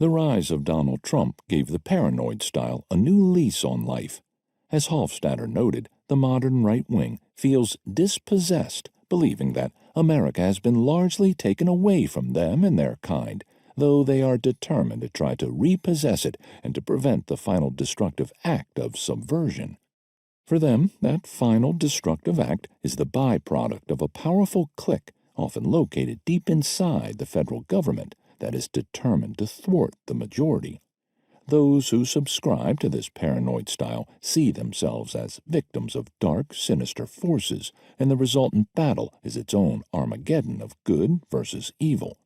The rise of Donald Trump gave the paranoid style a new lease on life. As Hofstadter noted, the modern right wing feels dispossessed, believing that America has been largely taken away from them and their kind, though they are determined to try to repossess it and to prevent the final destructive act of subversion. For them, that final destructive act is the byproduct of a powerful clique, often located deep inside the federal government, that is determined to thwart the majority. Those who subscribe to this paranoid style see themselves as victims of dark, sinister forces, and the resultant battle is its own Armageddon of good versus evil.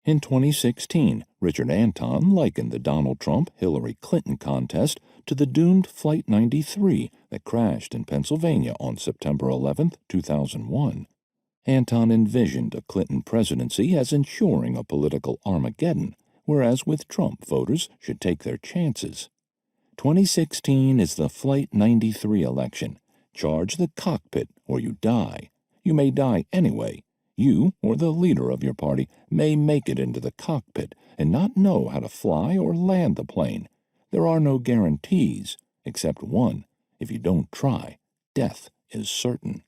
In 2016, Richard Anton likened the Donald Trump-Hillary Clinton contest to the doomed Flight 93 that crashed in Pennsylvania on September 11, 2001. Anton envisioned a Clinton presidency as ensuring a political Armageddon, whereas with Trump, voters should take their chances. 2016 is the Flight 93 election. Charge the cockpit or you die. You may die anyway. You, or the leader of your party, may make it into the cockpit and not know how to fly or land the plane. There are no guarantees, except one. If you don't try, death is certain.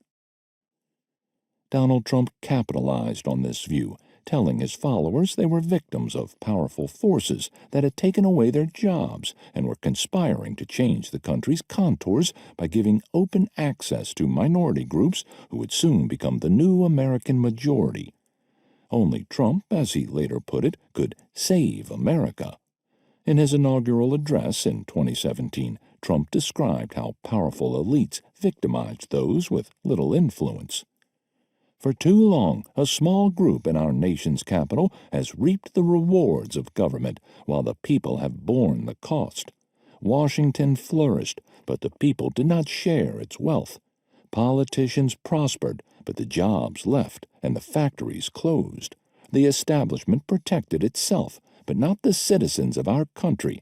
Donald Trump capitalized on this view, telling his followers they were victims of powerful forces that had taken away their jobs and were conspiring to change the country's contours by giving open access to minority groups who would soon become the new American majority. Only Trump, as he later put it, could save America. In his inaugural address in 2017, Trump described how powerful elites victimized those with little influence. For too long, a small group in our nation's capital has reaped the rewards of government, while the people have borne the cost. Washington flourished, but the people did not share its wealth. Politicians prospered, but the jobs left and the factories closed. The establishment protected itself, but not the citizens of our country.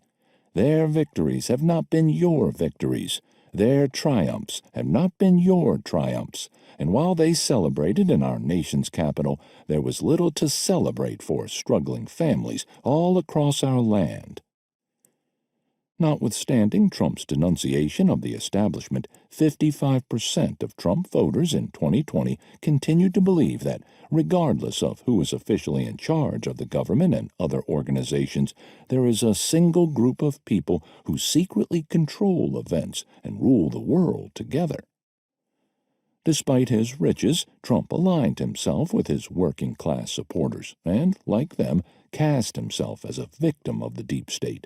Their victories have not been your victories. Their triumphs have not been your triumphs, and while they celebrated in our nation's capital, there was little to celebrate for struggling families all across our land. Notwithstanding Trump's denunciation of the establishment, 55% of Trump voters in 2020 continued to believe that, regardless of who is officially in charge of the government and other organizations, there is a single group of people who secretly control events and rule the world together. Despite his riches, Trump aligned himself with his working-class supporters and, like them, cast himself as a victim of the deep state.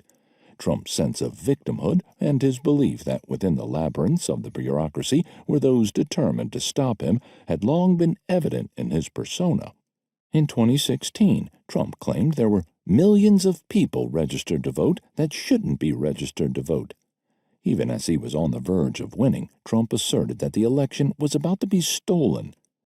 Trump's sense of victimhood and his belief that within the labyrinths of the bureaucracy were those determined to stop him had long been evident in his persona. In 2016, Trump claimed there were millions of people registered to vote that shouldn't be registered to vote. Even as he was on the verge of winning, Trump asserted that the election was about to be stolen.